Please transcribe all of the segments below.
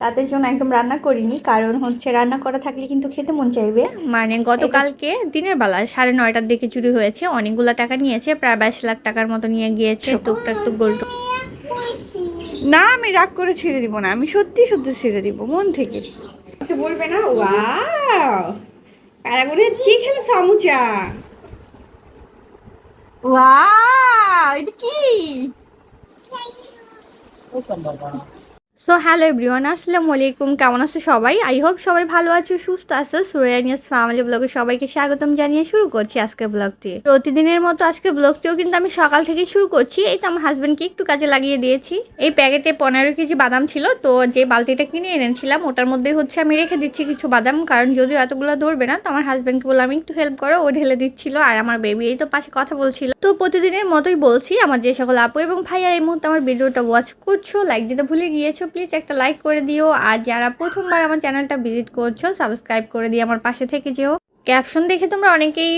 রাতের জন্য একদম রান্না করিনি, কারণ হচ্ছে রান্না করা থাকলে কিন্তু খেতে মন চাইবে। মানে গতকালকে দিনের বেলা 9:30টার দিকে চুরি হয়েছে। অনেকগুলো টাকা নিয়েছে, প্রায় 22 লাখ টাকার মতো নিয়ে গিয়েছে। টুকটাক তো গোল্ড। না, আমি রাগ করে ছেড়ে দিব না, আমি সত্যি সত্যি ছেড়ে দিব মন থেকে। কিছু বলবে না। ওয়াও, প্যারাগনের চিকেন সামুচা। ওয়াও, এটা কি? সো হ্যালো এভরিওয়ান, আসসালামু আলাইকুম। কেমন আছো সবাই? আই হোপ সবাই ভালো আছো, সুস্থ আছো। সুরাইয়ানিয়াস ফ্যামিলি ব্লগে সবাইকে স্বাগতম জানিয়ে শুরু করছি আজকের ব্লগটি। প্রতিদিনের মতো আজকে ব্লগটিও কিন্তু আমি সকাল থেকেই শুরু করছি। এই তো আমার হাজব্যান্ডকে একটু কাজে লাগিয়ে দিয়েছি। এই প্যাকেটে 15 কেজি বাদাম ছিল, তো যে বালতিটা কিনে এনেছিলাম ওটার মধ্যেই হচ্ছে আমি রেখে দিচ্ছি কিছু বাদাম, কারণ যদিও এতগুলো ধরবে না। তো আমার হাজব্যান্ডকে বললাম আমি একটু হেল্প করো, ও ঢেলে দিচ্ছিল আর আমার বেবি এই তো পাশে কথা বলছিল। তো প্রতিদিনের মতোই বলছি, আমার যে সকল আপু এবং ভাইয়ার এই মুহূর্তে আমার ভিডিওটা ওয়াচ করছো, লাইক দিতে ভুলে গিয়েছো, প্লিজ একটা লাইক করে দিও। আর যারা প্রথমবার আমার চ্যানেলটা ভিজিট করছো, সাবস্ক্রাইব করে দিয়ে আমার পাশে থেকে যেও। ক্যাপশন দেখে তোমরা অনেকেই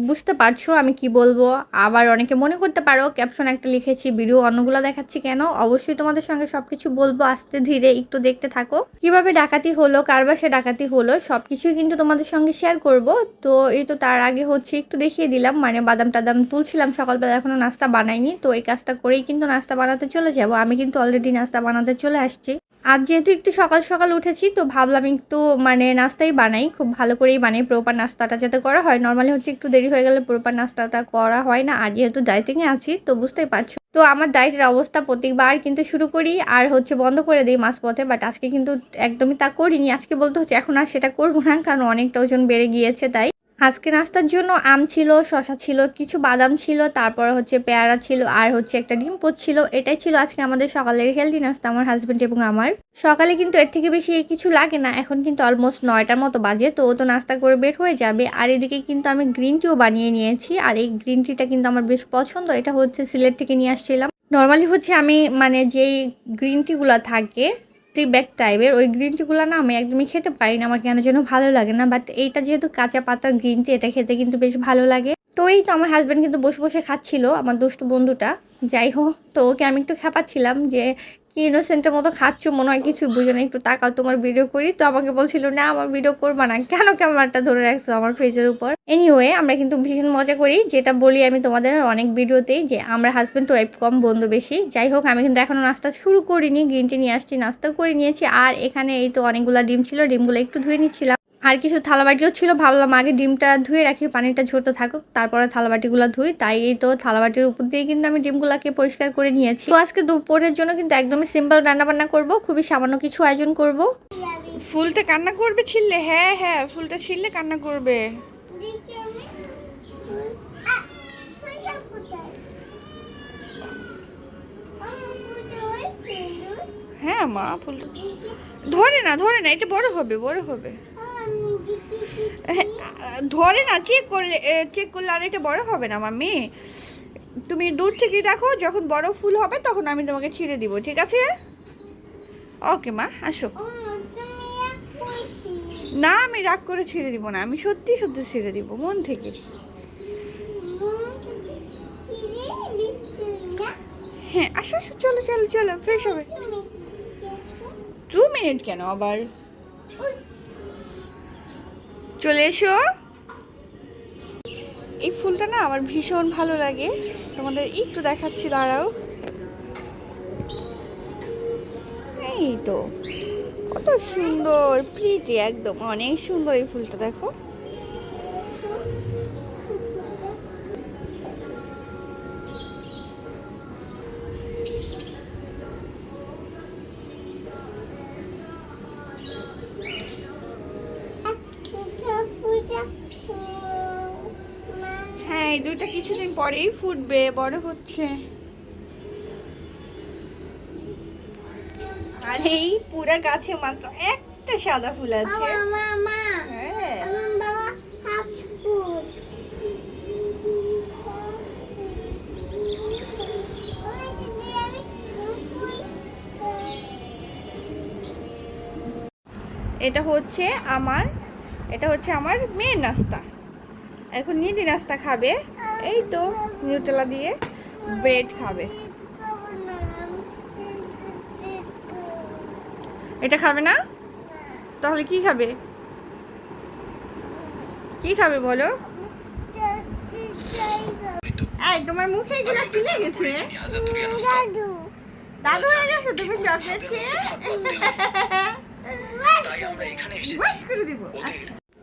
বুঝতে পারছো আমি কি বলবো, আবার অনেকে মনে করতে পারো ক্যাপশন একটা লিখেছি ভিডিও অন্যগুলো দেখাচ্ছি কেন। অবশ্যই তোমাদের সঙ্গে সবকিছু বলবো, আস্তে ধীরে একটু দেখতে থাকো। কিভাবে ডাকাতি হলো, কার বাসায় ডাকাতি হলো, সবকিছুই কিন্তু তোমাদের সঙ্গে শেয়ার করব। তো এই তো তার আগে হচ্ছে একটু দেখিয়ে দিলাম, মানে বাদাম টাদাম তুলছিলাম সকালবেলা, এখনো নাস্তা বানাইনি। তো এই কাজটা করেই কিন্তু নাস্তা বানাতে চলে যাব। আমি কিন্তু অলরেডি নাস্তা বানাতে চলে আসছি। আজ যেহেতু একটু সকাল সকাল উঠেছি, তো ভাবলাম একটু মানে নাস্তাই বানাই, খুব ভালো করেই বানাই, প্রপার নাস্তাটা যাতে করা হয়। নর্মালি হচ্ছে একটু দেরি হয়ে গেলে প্রপার নাস্তাটা করা হয় না। আর যেহেতু ডায়েটিংয়ে আছি তো বুঝতেই পারছো, তো আমার ডায়েটের অবস্থা প্রত্যেকবার কিন্তু শুরু করি আর হচ্ছে বন্ধ করে দিই মাঝপথে। বাট আজকে কিন্তু একদমই তা করিনি। আজকে বলতে হচ্ছে এখন আর সেটা করবো না, কারণ অনেকটা ওজন বেড়ে গিয়েছে। তাই আজকে নাস্তার জন্য আম ছিল, শশা ছিল, কিছু বাদাম ছিল, তারপরে হচ্ছে পেয়ারা ছিল, আর হচ্ছে একটা ডিম পোচ ছিল। এটাই ছিল আজকে আমাদের সকালের হেলদি নাস্তা, আমার হাজব্যান্ড এবং আমার। সকালে কিন্তু এর থেকে বেশি কিছু লাগে না। এখন কিন্তু অলমোস্ট 9টার মতো বাজে, তো ও তো নাস্তা করে বের হয়ে যাবে। আর এদিকে কিন্তু আমি গ্রিন টিও বানিয়ে নিয়েছি, আর এই গ্রিন টিটা কিন্তু আমার বেশ পছন্দ। এটা হচ্ছে সিলেট থেকে নিয়ে আসছিলাম। নর্মালি হচ্ছে আমি মানে যেই গ্রিন টিগুলো থাকে টি ব্যাগ টাইপের, ওই গ্রিন টিগুলো না আমি একদমই খেতে পারি না, আমার কেন যেন ভালো লাগে না। বাট এইটা যেহেতু কাঁচা পাতার গ্রিন টি, এটা খেতে কিন্তু বেশ ভালো লাগে। তো এই তো আমার হাজব্যান্ড কিন্তু বসে বসে খাচ্ছিল, আমার দুষ্টু বন্ধুটা। যাই হোক, তো ওকে আমি একটু খেপাচ্ছিলাম যে কি ইনোসেন্টের মতো খাচ্ছ, মনে হয় কিছু বুঝো না, একটু তাকাও তোমার ভিডিও করি। তো আমাকে বলছিল না আমার ভিডিও করবা না, কেন ক্যামেরাটা ধরে রাখছো আমার ফেসের উপর। এনিওয়ে, আমরা কিন্তু ভীষণ মজা করি, যেটা বলি আমি তোমাদের অনেক ভিডিওতেই, যে আমরা হাজব্যান্ড ওয়াইফ কম, বন্ধু বেশি। যাই হোক, আমি কিন্তু এখনো নাস্তা শুরু করিনি, গ্রিন টি নিয়ে আসছি, নাস্তা করে নিয়েছি। আর এখানে এই তো অনেকগুলো ডিম ছিল, ডিমগুলো একটু ধুয়ে নিচ্ছিলাম। আর কিছু থালাবাটিও ছিল, ভাবলাম আগে ডিমটা ধুয়ে রাখি, পানিটা ঝরতে থাকুক, তারপরে থালাবাটিগুলো ধুই। তাই এই তো থালাবাটির উপর দিয়ে কিন্তু আমি ডিমগুলোকে পরিষ্কার করে নিয়েছি। তো আজকে দুপুরের জন্য কিন্তু একদমই সিম্পল রান্নাবান্না করব, খুবই সামান্য কিছু আয়োজন করব। ফুলটা কান্না করবে ছিললে? হ্যাঁ হ্যাঁ, ফুলটা ছিললে কান্না করবে। হ্যাঁ মা, ফুলটা ধরে না, ধরে না, এটা বড় হবে, বড় হবে। হ্যাঁ, ধরে না, চেক করলে আর এটা বড় হবে না মাম্মি। তুমি দূর থেকে দেখো, যখন বড় ফুল হবে তখন আমি তোমাকে ছিঁড়ে দিব, ঠিক আছে? ওকে মা, আসো। না, আমি রাগ করে ছেড়ে দিব না, আমি সত্যি সত্যি ছেড়ে দিব মন থেকে। হ্যাঁ, আসো আসো, চলো চলো চলো, ফ্রেশ হবে। 2 মিনিট কেন আবার, চলে এসো। এই ফুলটা না আমার ভীষণ ভালো লাগে, তোমাদের একটু দেখাচ্ছি, দাঁড়াও। এই তো, কত সুন্দর, প্রিটি একদম, অনেক সুন্দর এই ফুলটা, দেখো। হ্যাঁ, এই দুইটা কিছুদিন পরেই ফুটবে, বড় হচ্ছে। আর এই পুরা গাছে মাত্র একটা সাদা ফুল আছে। হ্যাঁ, এটা হচ্ছে আমার, এটা হচ্ছে আমার মেয়ের নাস্তা। এখন নিধি নাস্তা খাবে, এই তো নিউটেলা দিয়ে ব্রেড খাবে। এটা খাবে না? তাহলে কি খাবে? কি খাবে বলো? এই তোমার মুখে এগুলো কি লেগেছে? দাদু হয়ে গেছে তুমি চকলেট খেয়ে? বাস করে দিব।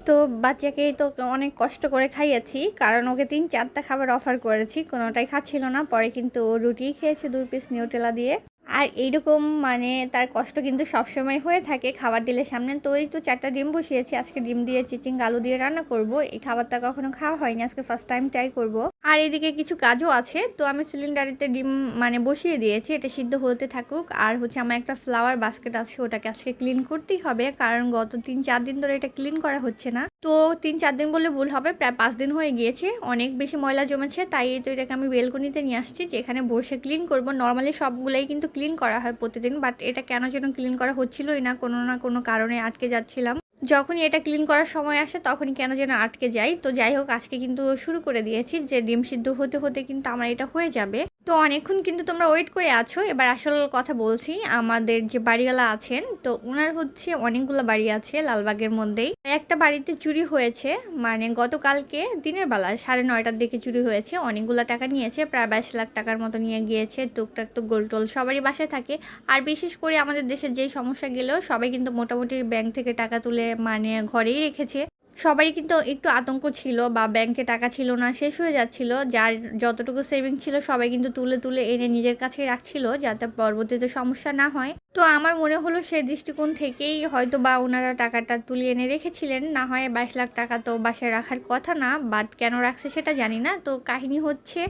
তো বাচ্চাকে তো অনেক কষ্ট করে খাইয়েছি, কারণ ওকে 3-4টা খাবার অফার করেছি, কোনোটাই খাচ্ছিল না। পরে কিন্তু ও রুটি খেয়েছে 2 পিস নিউটেলা দিয়ে। আর এইরকম মানে তার কষ্ট কিন্তু সবসময় হয়ে থাকে খাবার দিলে সামনে। তো এই তো 4টা ডিম বসিয়েছি, আজকে ডিম দিয়ে চিচিং আলু দিয়ে রান্না করব। এই খাবারটা কখনো খাওয়া হয়নি, আজকে ফার্স্ট টাইম ট্রাই করব। আর এদিকে কিছু কাজও আছে, তো আমি সিলিন্ডারিতে ডিম মানে বসিয়ে দিয়েছি, এটা সিদ্ধ হতে থাকুক। আর হচ্ছে আমার একটা ফ্লাওয়ার বাস্কেট আছে, ওটাকে আজকে ক্লিন করতেই হবে, কারণ গত 3-4 দিন ধরে এটা ক্লিন করা হচ্ছে না। তো 3-4 দিন বলে ভুল হবে, প্রায় 5 দিন হয়ে গিয়েছে, অনেক বেশি ময়লা জমেছে। তাই তো এটাকে আমি বেলকনিতে নিয়ে আসছি, যেখানে বসে ক্লিন করব। নর্মালি সবগুলাই কিন্তু ক্লিন করা হয় প্রতিদিন, বাট এটা কেন যেন ক্লিন করা হচ্ছিলই না, কোনো না কোনো কারণে আটকে যাচ্ছিলাম। যখনই এটা ক্লিন করার সময় আসে তখনই কেন যেন আটকে যাই। তো যাই হোক, আজকে কিন্তু শুরু করে দিয়েছি, যে ডিম সিদ্ধ হতে হতে কিন্তু আমার এটা হয়ে যাবে। তো অনেকক্ষণ কিন্তু তোমরা ওয়েট করে আছো। এবার আসল কথা বলছি, আমাদের যে বাড়িওয়ালা আছেন, তো ওনার হচ্ছে অনেকগুলো বাড়ি আছে লালবাগের মধ্যেই। একটা বাড়িতে চুরি হয়েছে, মানে গতকালকে দিনের বেলা 9:30টার দিকে চুরি হয়েছে। অনেকগুলো টাকা নিয়েছে, প্রায় 22 লাখ টাকার মতো নিয়ে গিয়েছে। টুকটাক তো গোলটোল সবারই বাসায় থাকে। আর বিশেষ করে আমাদের দেশের যেই সমস্যা গেলেও সবাই কিন্তু মোটামুটি ব্যাংক থেকে টাকা তুলে মানে ঘরেই রেখেছে। সবারই কিন্তু একটু আতঙ্ক ছিল, বা ব্যাংকে টাকা ছিল না, শেষ হয়ে যাচ্ছিল। যার যতটুকু সেভিং ছিল সবাই কিন্তু তুলে তুলে এনে নিজের কাছেই রাখছিল, যাতে পরবর্তীতে সমস্যা না হয়। তো আমার মনে হলো সেই দৃষ্টিকোণ থেকেই হয়তো বা ওনারা টাকাটা তুলে এনে রেখেছিলেন। না হয় 22 লাখ টাকা তো বাসায় রাখার কথা না, বাট কেন রাখছে সেটা জানি না। তো কাহিনী হচ্ছে,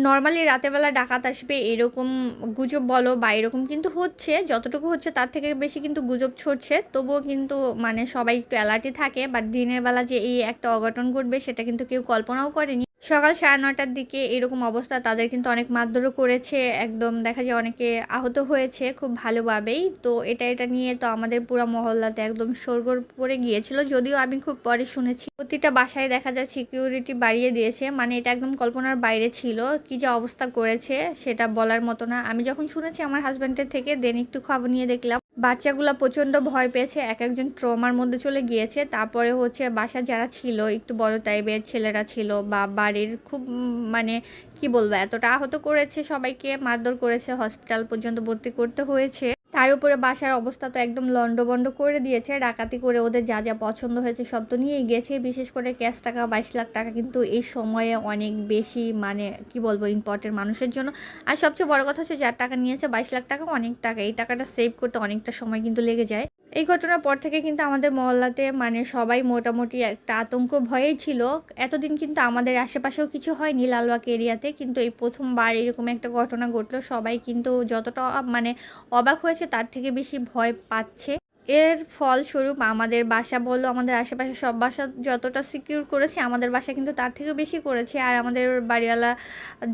নর্মালি রাতেরবেলা ডাকাত আসবে এরকম গুজব বলো বা এরকম কিন্তু হচ্ছে, যতটুকু হচ্ছে তার থেকে বেশি কিন্তু গুজব ছড়ছে। তবুও কিন্তু মানে সবাই একটু অ্যালার্টই থাকে, বাট দিনের বেলা যে এই একটা অঘটন ঘটবে সেটা কিন্তু কেউ কল্পনাও করেনি। সকাল 9:30টার দিকে এরকম অবস্থা, তাদের কিন্তু অনেক মারধরও করেছে, একদম দেখা যায় অনেকে আহত হয়েছে খুব ভালোভাবেই। তো এটা নিয়ে তো আমাদের পুরো মহল্লাতে একদম শোরগোল পড়ে গিয়েছিল, যদিও আমি খুব পরে শুনেছি প্রতিটা বাসায় দেখা যায় সিকিউরিটি বাড়িয়ে দিয়েছে, মানে এটা একদম কল্পনার বাইরে ছিল। কি যে অবস্থা করেছে সেটা বলার মতো না। আমি যখন শুনেছি আমার হাজব্যান্ডের থেকে, দেন একটু খবর নিয়ে দেখলাম বাচ্চাগুলো প্রচণ্ড ভয় পেয়েছে, এক একজন ট্রমার মধ্যে চলে গিয়েছে। তারপরে হচ্ছে বাসা যারা ছিল একটু বড় টাইপের ছেলেরা ছিল, বা বাড়ির খুব মানে কি বলবো, এতটা আহত করেছে, সবাইকে মারধর করেছে, হসপিটাল পর্যন্ত ভর্তি করতে হয়েছে। তার উপরে বাসার অবস্থা তো একদম লন্ডভন্ড করে দিয়েছে, ডাকাতি করে ওদের যা যা পছন্দ হয়েছে সব তো নিয়েই গেছে। বিশেষ করে ক্যাশ টাকা 22 লাখ টাকা কিন্তু এই সময়ে অনেক বেশি, মানে কি বলবো, ইম্পর্টেন্ট মানুষের জন্য। আর সবচেয়ে বড় কথা হচ্ছে, যার টাকা নিয়েছে 22 লাখ টাকা অনেক টাকা, এই টাকাটা সেভ করতে অনেকটা সময় কিন্তু লেগে যায়। এই ঘটনার পর থেকে কিন্তু আমাদের মহল্লাতে মানে সবাই মোটামুটি একটা আতঙ্ক ভয়েই ছিল। এতদিন কিন্তু আমাদের আশেপাশেও কিছু হয়নি লালবাগ এরিয়াতে, কিন্তু এই প্রথমবার এরকম একটা ঘটনা ঘটলো। সবাই কিন্তু যতটা মানে অবাক হয়েছে তার থেকে বেশি ভয় পাচ্ছে। এর ফলস্বরূপ আমাদের বাসা বললো, আমাদের আশেপাশে সব বাসা যতটা সিকিউর করেছে, আমাদের বাসা কিন্তু তার থেকেও বেশি করেছে। আর আমাদের বাড়িওয়ালা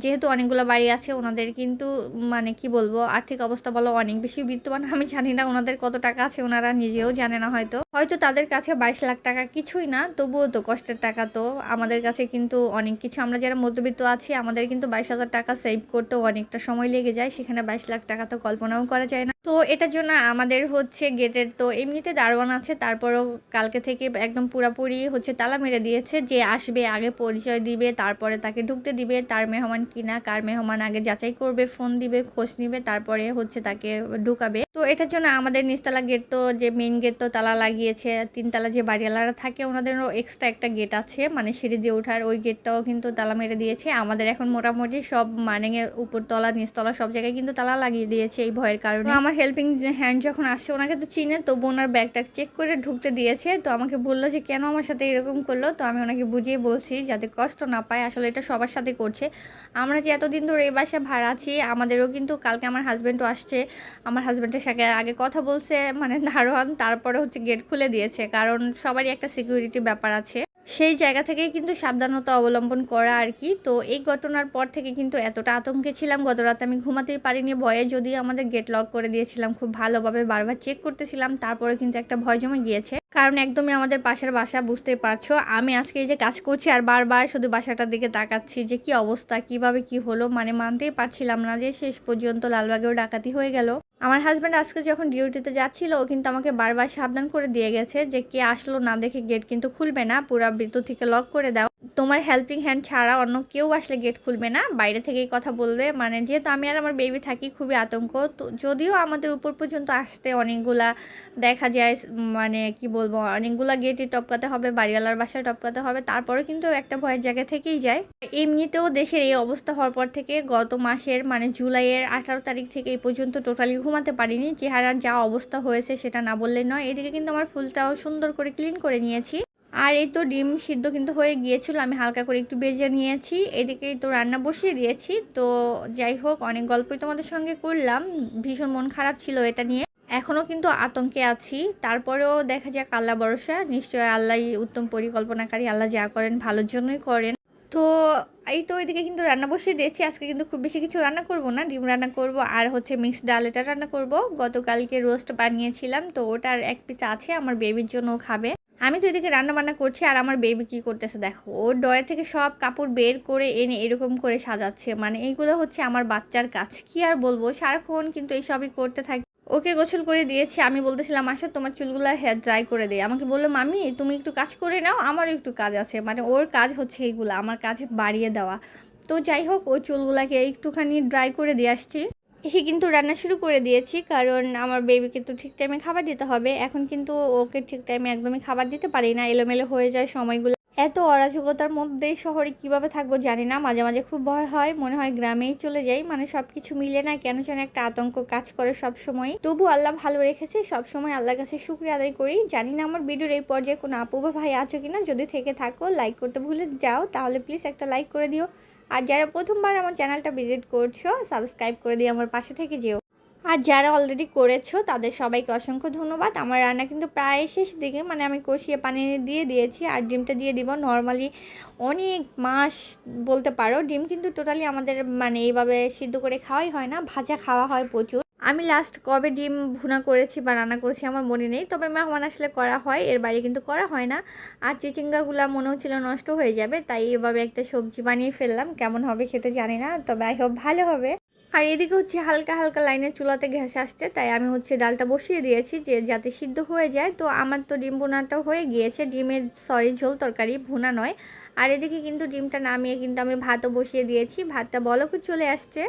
যেহেতু অনেকগুলো বাড়ি আছে, ওনাদের কিন্তু মানে কি বলবো, আর্থিক অবস্থা বলো অনেক বেশি বিত্তবান। আমি জানি না ওনাদের কত টাকা আছে, ওনারা নিজেও জানে না। হয়তো হয়তো তাদের কাছে 22 লাখ টাকা কিছুই না, তবুও তো কষ্টের টাকা। তো আমাদের কাছে কিন্তু অনেক কিছু, আমরা যারা মধ্যবিত্ত আছি আমাদের কিন্তু 22,000 টাকা সেভ করতেও অনেকটা সময় লেগে যায়, সেখানে 22 লাখ টাকা তো কল্পনাও করা যায় না। তো এটার জন্য আমাদের হচ্ছে গেটের তো এমনিতে দারোয়ান আছে, তারপরও কালকে থেকে একদম পুরাপুরি হচ্ছে তালা মেরে দিয়েছে। যে আসবে আগে পরিচয় দিবে, তারপরে তাকে ঢুকতে দিবে, তার মেহমান কিনা কার মেহমান আগে যাচাই করবে, ফোন দিবে, খোঁজ নিবে, তারপরে হচ্ছে তাকে ঢুকাবে। তো এটার জন্য আমাদের নিচতলা গেট তো, যে মেইন গেট তো তালা লাগিয়েছে। 3তলা যে বাড়িওয়ালারা থাকে ওনাদেরও এক্সট্রা একটা গেট আছে, মানে সিঁড়ি দিয়ে ওঠার, ওই গেটটাও কিন্তু তালা মেরে দিয়েছে। আমাদের এখন মোটামুটি সব মানে উপরতলা নিচতলা সব জায়গায় কিন্তু তালা লাগিয়ে দিয়েছে এই ভয়ের কারণে। আমার হেল্পিং হ্যান্ড যখন আসছে, ওনাকে তো চিনে, তবু ওনার ব্যাগটা চেক করে ঢুকতে দিয়েছে। তো আমাকে বললো যে কেন আমার সাথে এরকম করলো। তো আমি ওনাকে বুঝিয়ে বলছি যাতে কষ্ট না পায়, আসলে এটা সবার সাথে করছে। আমরা যে এতদিন ধরে এই বাসায় ভাড়া আছি, আমাদেরও কিন্তু কালকে আমার হাজব্যান্ডও আসছে, আমার হাজব্যান্ডের সাথে আগে কথা বলছে মানে দারোয়ান, তারপরে হচ্ছে গেট খুলে দিয়েছে, কারণ সবারই একটা সিকিউরিটি ব্যাপার আছে। সেই জায়গা থেকেই কিন্তু সাবধানতা অবলম্বন করা আর কি। তো এই ঘটনার পর থেকে কিন্তু এতটা আতঙ্কে ছিলাম, গত রাতে আমি ঘুমাতেই পারিনি ভয়ে, যদিও আমাদের গেট লক করে দিয়েছিলাম খুব ভালোভাবে, বারবার চেক করতেছিলাম, তারপরে কিন্তু একটা ভয় জমে গিয়েছে। কারণ একদমই আমাদের পাশের বাসা, বুঝতেই পারছো। আমি আজকে এই যে কাজ করছি আর বারবার শুধু বাসাটার দিকে তাকাচ্ছি যে কি অবস্থা, কিভাবে কি হলো, মানে মানতেই পারছিলাম না যে শেষ পর্যন্ত লালবাগেও ডাকাতি হয়ে গেল। আমার হাজব্যান্ড আজকে যখন ডিউটিতে যাচ্ছিল ও কিন্তু আমাকে বারবার সাবধান করে দিয়ে গেছে যে কে আসলো না দেখে গেট কিন্তু খুলবে না, পুরা ভিতর থেকে লক করে দাও, তোমার হেল্পিং হ্যান্ড ছাড়া অন্য কেউ আসলে গেট খুলবে না, বাইরে থেকেই কথা বলবে। মানে যেহেতু আমি আর আমার বেবি থাকি, খুবই আতঙ্ক। তো যদিও আমাদের উপর পর্যন্ত আসতে অনেকগুলা দেখা যায়, মানে কি বলবো, অনেকগুলা গেটই টপকাতে হবে, বাড়িওয়ালার বাসায় টপকাতে হবে, তারপরে কিন্তু একটা ভয়ের জায়গা থেকেই যায়। এমনিতেও দেশের এই অবস্থা হওয়ার পর থেকে গত মাসের মানে জুলাইয়ের 18 তারিখ থেকে এই পর্যন্ত টোটালি ঘুমাতে পারিনি। চেহারার যা অবস্থা হয়েছে সেটা না বললে নয়। এদিকে কিন্তু আমার ফুলটাও সুন্দর করে ক্লিন করে নিয়েছি। আর এই তো ডিম সিদ্ধ কিন্তু হয়ে গিয়েছিল, আমি হালকা করে একটু ভেজে নিয়েছি। এদিকেই তো রান্না বসিয়ে দিয়েছি। তো যাই হোক, অনেক গল্পই তোমাদের সঙ্গে করলাম, ভীষণ মন খারাপ ছিল এটা নিয়ে, এখনও কিন্তু আতঙ্কে আছি। তারপরেও দেখা যাক, আল্লাহ ভরসা, নিশ্চয় আল্লাহই উত্তম পরিকল্পনাকারী, আল্লাহ যা করেন ভালোর জন্যই করেন। তো এই তো এদিকে কিন্তু রান্না বসিয়ে দিয়েছি। আজকে কিন্তু খুব বেশি কিছু রান্না করব না, ডিম রান্না করব আর হচ্ছে মিক্সড ডাল এটা রান্না করব। গতকালকে রোস্ট বানিয়েছিলাম, তো ওটার এক পিস আছে, আমার বেবির জন্য খাবে। আমি তো এদিকে রান্না বান্না করছি আর আমার বেবি কি করতেছে দেখো, ও ড্রয়ার থেকে সব কাপড় বের করে এনে এরকম করে সাজাচ্ছে। মানে এইগুলো হচ্ছে আমার বাচ্চার কাজ, কি আর বলবো, সারাক্ষণ কিন্তু এইসবই করতে থাকে। ওকে গোসল করে দিয়েছি, আমি বলতেছিলাম আসো তোমার চুলগুলো হেয়ার ড্রাই করে দিই, আমাকে বললো মামি তুমি একটু কাজ করে নাও, আমারও একটু কাজ আছে। মানে ওর কাজ হচ্ছে এইগুলো, আমার কাজ বাড়িয়ে দেওয়া। তো যাই হোক, ওই চুলগুলাকে একটুখানি ড্রাই করে দিয়ে আসছি, এসে কিন্তু রান্না শুরু করে দিয়েছি। কারণ আমার বেবিকে তো ঠিক টাইমে খাবার দিতে হবে। এখন কিন্তু ওকে ঠিক টাইমে একদমই খাবার দিতে পারি না, এলোমেলো হয়ে যায় সময়গুলো। এত অরাজকতার মধ্যে শহরে কিভাবে থাকবো জানি না, মাঝে মাঝে খুব ভয় হয়, মনে হয় গ্রামেই চলে যাই। মানে সব কিছু মিলে না কেন যেন একটা আতঙ্ক কাজ করে সব সময়। তবু আল্লাহ ভালো রেখেছে, সব সময় আল্লাহর কাছে শুকরিয়া আদায় করি। জানি না আমার ভিডিওর এই পর্যায়ে কোনো আপু বা ভাই আছো কিনা, যদি থেকে থাকো লাইক করতে ভুলে যাও তাহলে প্লিজ একটা লাইক করে দিও। আর যারা প্রথমবার আমার চ্যানেলটা ভিজিট করছো, সাবস্ক্রাইব করে দিয়ে আমার পাশে থেকে যেও। আর যারা অলরেডি করেছো তাদের সবাইকে অসংখ্য ধন্যবাদ। আমার রান্না কিন্তু প্রায় শেষ দিকে, মানে আমি কষিয়ে পানি দিয়ে দিয়েছি আর ডিমটা দিয়ে দিব। নর্মালি অনেক মাস বলতে পারো, ডিম কিন্তু টোটালি আমাদের মানে এইভাবে সিদ্ধ করে খাওয়াই হয় না, ভাজা খাওয়া হয় প্রচুর। আমি লাস্ট কবে ডিম ভুনা করেছি বা রান্না করেছি আমার মনে নেই, তবে মেহমান আসলে করা হয়, এর বাইরে কিন্তু করা হয় না। আর চিচিঙ্গাগুলা মনে হচ্ছিল নষ্ট হয়ে যাবে, তাই এভাবে একটা সবজি বানিয়ে ফেললাম। কেমন হবে খেতে জানি না, তবে আই হোপ ভালো হবে। আর এদিকে হচ্ছে হালকা হালকা লাইনের চুলাতে গ্যাস আসছে, তাই আমি হচ্ছে ডালটা বসিয়ে দিয়েছি যে যাতে সিদ্ধ হয়ে যায়। তো আমার তো ডিম ভুনাটাও হয়ে গিয়েছে, ডিমের ঝোল তরকারি, ভুনা নয়। আর এদিকে কিন্তু ডিমটা নামিয়ে কিন্তু আমি ভাতও বসিয়ে দিয়েছি, ভাতটা বলকও চলে আসছে।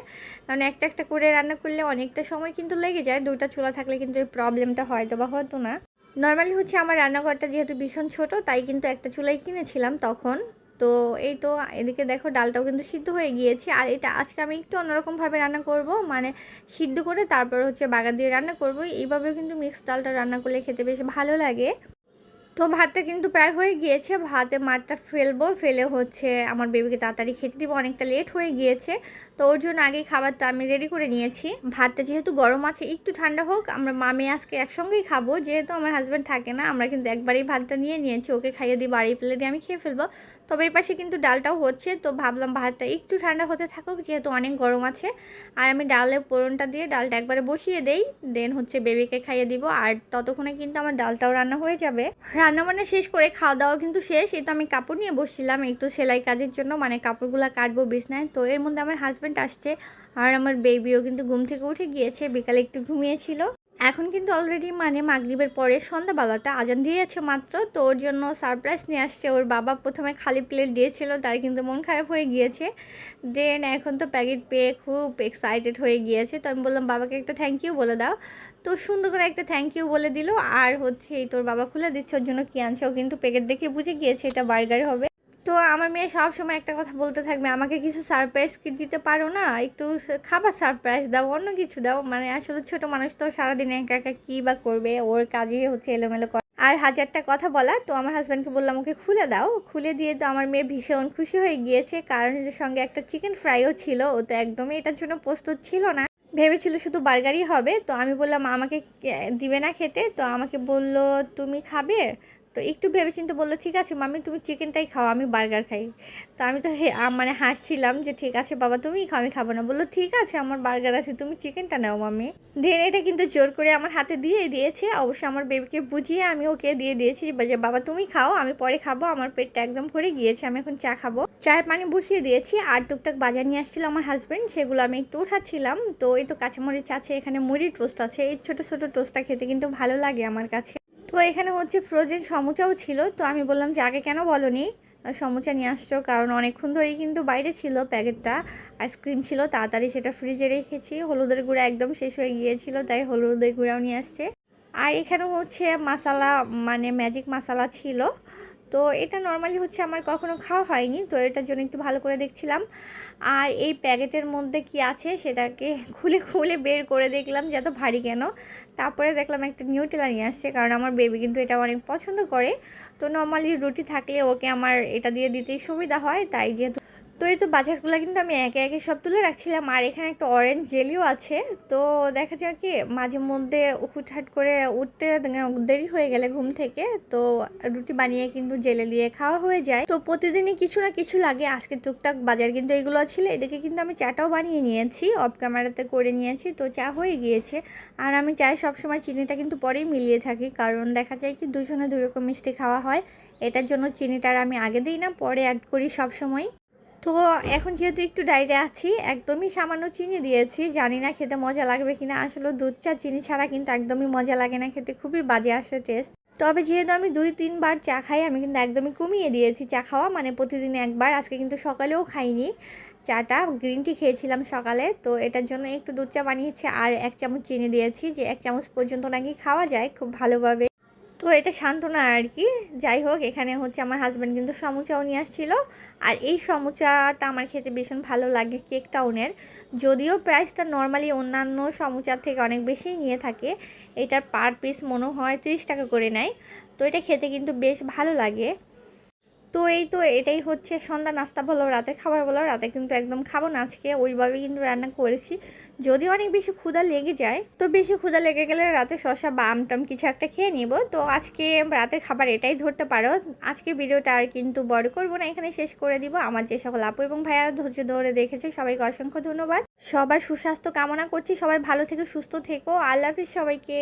কারণ একটা একটা করে রান্না করলে অনেকটা সময় কিন্তু লেগে যায়, দুটো চুলা থাকলে কিন্তু এই প্রবলেমটা হয়তো বা হতো না। নর্মালি হচ্ছে আমার রান্নাঘরটা যেহেতু ভীষণ ছোট, তাই কিন্তু একটা চুলাই কিনেছিলাম তখন। তো এই তো এদিকে দেখো ডালটাও কিন্তু সিদ্ধ হয়ে গিয়েছে। আর এটা আজকে আমি একটু অন্যরকমভাবে রান্না করব, মানে সিদ্ধ করে তারপর হচ্ছে বাগার দিয়ে রান্না করব। এইভাবেও কিন্তু মিক্সড ডালটা রান্না করলে খেতে বেশ ভালো লাগে। তো ভাতটা কিন্তু প্রায় হয়ে গিয়েছে, ভাতে মাঠটা ফেলবো, ফেলে হচ্ছে আমার বেবিকে তাড়াতাড়ি খেতে দিব, অনেকটা লেট হয়ে গিয়েছে। তো ওর জন্য আগেই খাবারটা আমি রেডি করে নিয়েছি। ভাতটা যেহেতু গরম আছে, একটু ঠান্ডা হোক, আমরা মামি আজকে একসঙ্গেই খাবো, যেহেতু আমার হাজব্যান্ড থাকে না, আমরা কিন্তু একবারেই ভাতটা নিয়ে নিয়েছি, ওকে খাইয়ে দিব আর এই প্লেটে আমি খেয়ে ফেলবো। তবে এই পাশে কিন্তু ডালটাও হচ্ছে, তো ভাবলাম ভাতটা একটু ঠান্ডা হতে থাকুক, যেহেতু অনেক গরম আছে। আর আমি ডালে ফোড়নটা দিয়ে ডালটা একবারে বসিয়ে দেই, দেন হচ্ছে বেবিকে খাইয়ে দিব। আর ততক্ষণে কিন্তু আমার ডালটাও রান্না হয়ে যাবে। রান্নাবান্না শেষ করে খাওয়া দাওয়া কিন্তু শেষ। এই তো আমি কাপড় নিয়ে বসছিলাম একটু সেলাই কাজের জন্য, মানে কাপড়গুলো কাটবো বিছনায়। তো এর মধ্যে আমার হাজব্যান্ড আসছে আর আমার বেবিও কিন্তু ঘুম থেকে উঠে গিয়েছে, বিকালে একটু ঘুমিয়েছিল। এখন কিন্তু অলরেডি মানে মাগরিবের পরে সন্ধ্যাবেলাটা আজান দিয়েছে মাত্র। তো ওর জন্য সারপ্রাইজ নিয়ে আসছে। ওর বাবা প্রথমে খালি প্লেট দিয়েছিল, তার কিন্তু মন খারাপ হয়ে গিয়েছে। দেন এখন তো প্যাকেট পেয়ে খুব এক্সাইটেড হয়ে গিয়েছে। তো আমি বললাম বাবাকে একটা থ্যাংক ইউ বলে দাও। তো সুন্দর করে একটা থ্যাংক ইউ বলে দিল। আর হচ্ছে এই তোর বাবা খুলে দিচ্ছে ওর জন্য কী আনছে, ও কিন্তু প্যাকেট দেখে বুঝে গিয়েছে এটা বার্গার হবে। তো আমার মেয়ে সব সময় একটা কথা বলতে থাকবে, আমাকে কিছু সারপ্রাইজ কি দিতে পারো না, একটু খাবার সারপ্রাইজ দাও, অন্য কিছু দাও। মানে আসলে ছোট মানুষ তো সারাদিন একা একা কী বা করবে, ওর কাজই হচ্ছে এলোমেলো করা আর হাজারটা কথা বলা। তো আমার হাজব্যান্ডকে বললাম ওকে খুলে দাও, খুলে দিয়ে তো আমার মেয়ে ভীষণ খুশি হয়ে গিয়েছে, কারণ এর সঙ্গে একটা চিকেন ফ্রাইও ছিল। ও তো একদমই এটার জন্য প্রস্তুত ছিল না, ভেবেছিল শুধু বার্গারই হবে। তো আমি বললাম আমাকে দিবে না খেতে, তো আমাকে বলল তুমি খাবে। তো একটু ভেবেচিন্তে বললো ঠিক আছে মাম্মি তুমি চিকেনটাই খাও, আমি বার্গার খাই। তো আমি তো মানে হাসছিলাম যে ঠিক আছে বাবা তুমিই খাও, আমি খাবো না। বললো ঠিক আছে আমার বার্গার আছে, তুমি চিকেনটা নাও মাম্মি। দেন এটা কিন্তু জোর করে আমার হাতে দিয়ে দিয়েছে। অবশ্যই আমার বেবিকে বুঝিয়ে আমি ওকে দিয়ে দিয়েছি যে বাবা তুমি খাও, আমি পরে খাবো, আমার পেটটা একদম ভরে গিয়েছে, আমি এখন চা খাবো। চায়ের পানি বসিয়ে দিয়েছি, আর টুকটাক বাজার নিয়ে আসছিল আমার হাজব্যান্ড, সেগুলো আমি একটু উঠাচ্ছিলাম। তো এই তো কাঁচামরিচ আছে, এখানে মুড়ি টোস্ট আছে, এই ছোটো ছোটো টোস্টটা খেতে কিন্তু ভালো লাগে আমার কাছে। তো এখানে হচ্ছে ফ্রোজেন সমুচাও ছিল, তো আমি বললাম যে আগে কেন বলোনি সমুচা নিয়ে আসছো, কারণ অনেকক্ষণ ধরেই কিন্তু বাইরে ছিল প্যাকেটটা, আইসক্রিম ছিল, তাড়াতাড়ি সেটা ফ্রিজে রেখেছি। হলুদের গুঁড়া একদম শেষ হয়ে গিয়েছিল, তাই হলুদের গুঁড়াও নিয়ে আসছে। আর এখানে হচ্ছে মশালা, মানে ম্যাজিক মশালা ছিল। তো এটা নর্মালি হচ্ছে আমার কখনো খাওয়া হয়নি, তো এটার জন্য একটু ভালো করে দেখছিলাম। আর এই প্যাকেটের মধ্যে কি আছে সেটাকে খুলে খুলে বের করে দেখলাম যে এত ভারী কেন। তারপরে দেখলাম একটা নিউটেলা নিয়ে আসছে, কারণ আমার বেবি কিন্তু এটা অনেক পছন্দ করে। তো নর্মালি রুটি থাকলে ওকে আমার এটা দিয়ে দিতেই সুবিধা হয়, তাই যেহেতু। তো এই তো বাজারগুলো কিন্তু আমি একে একে সব তুলে রাখছিলাম। আর এখানে একটা অরেঞ্জ জেলিও আছে। তো দেখা যায় কি মাঝে মধ্যে হুটহাট করে উঠতে দেরি হয়ে গেলে ঘুম থেকে, তো রুটি বানিয়ে কিন্তু জেলে দিয়ে খাওয়া হয়ে যায়। তো প্রতিদিনই কিছু না কিছু লাগে, আজকে টুকটাক বাজার কিন্তু এগুলো ছিল। এদিকে কিন্তু আমি চাটাও বানিয়ে নিয়েছি, অফ ক্যামেরাতে করে নিয়েছি, তো চা হয়ে গিয়েছে। আর আমি চাই সবসময় চিনিটা কিন্তু পরেই মিলিয়ে থাকি, কারণ দেখা যায় কি দুজনে দুই রকম মিষ্টি খাওয়া হয়, এটার জন্য চিনিটা আমি আগে দিই না, পরে অ্যাড করি সবসময়। তো এখন যেহেতু একটু ডায়েটে আছি, একদমই সামান্য চিনি দিয়েছি, জানি না খেতে মজা লাগবে কিনা। আসলে দুধ চা চিনি ছাড়া কিন্তু একদমই মজা লাগে না খেতে, খুবই বাজে আসে টেস্ট। তবে যেহেতু আমি 2-3 বার চা খাই, আমি কিন্তু একদমই কমিয়ে দিয়েছি চা খাওয়া, মানে প্রতিদিন একবার। আজকে কিন্তু সকালেও খাইনি চাটা, গ্রিন টি খেয়েছিলাম সকালে। তো এটার জন্য একটু দুধ চা বানিয়েছি, আর 1 চামচ চিনি দিয়েছি, যে 1 চামচ পর্যন্ত নাকি খাওয়া যায় খুব ভালোভাবে। তো এটা সান্ত্বনা আর কি। যাই হোক, এখানে হচ্ছে আমার হাজব্যান্ড কিন্তু সমুচাও নিয়ে আসছিল। আর এই সমুচাটা আমার খেতে ভীষণ ভালো লাগে কেক টাউনের, যদিও প্রাইসটা নর্মালি অন্যান্য সমুচার থেকে অনেক বেশিই নিয়ে থাকে। এটার পার পিস মনে হয় 30 টাকা করে নেয়। তো এটা খেতে কিন্তু বেশ ভালো লাগে। তো এই তো এটাই হচ্ছে সন্ধ্যা নাস্তা বলো, রাতের খাবার বলো। রাতে কিন্তু একদম খাবো না আজকে, ওইভাবেই কিন্তু রান্না করেছি। যদি অনেক বেশি ক্ষুধা লেগে যায়, তো বেশি ক্ষুধা লেগে গেলে রাতে শসা বা আমটাম কিছু একটা খেয়ে নিব। তো আজকে রাতের খাবার এটাই ধরতে পারো। আজকে ভিডিওটা আর কিন্তু বড় করবো না, এখানে শেষ করে দিব। আমার যে সকল আপু এবং ভাইয়ারা ধৈর্য ধরে দেখেছে সবাইকে অসংখ্য ধন্যবাদ। সবার সুস্বাস্থ্য কামনা করছি, সবাই ভালো থেকে সুস্থ থেকো। আল্লাহ হাফিজ সবাইকে।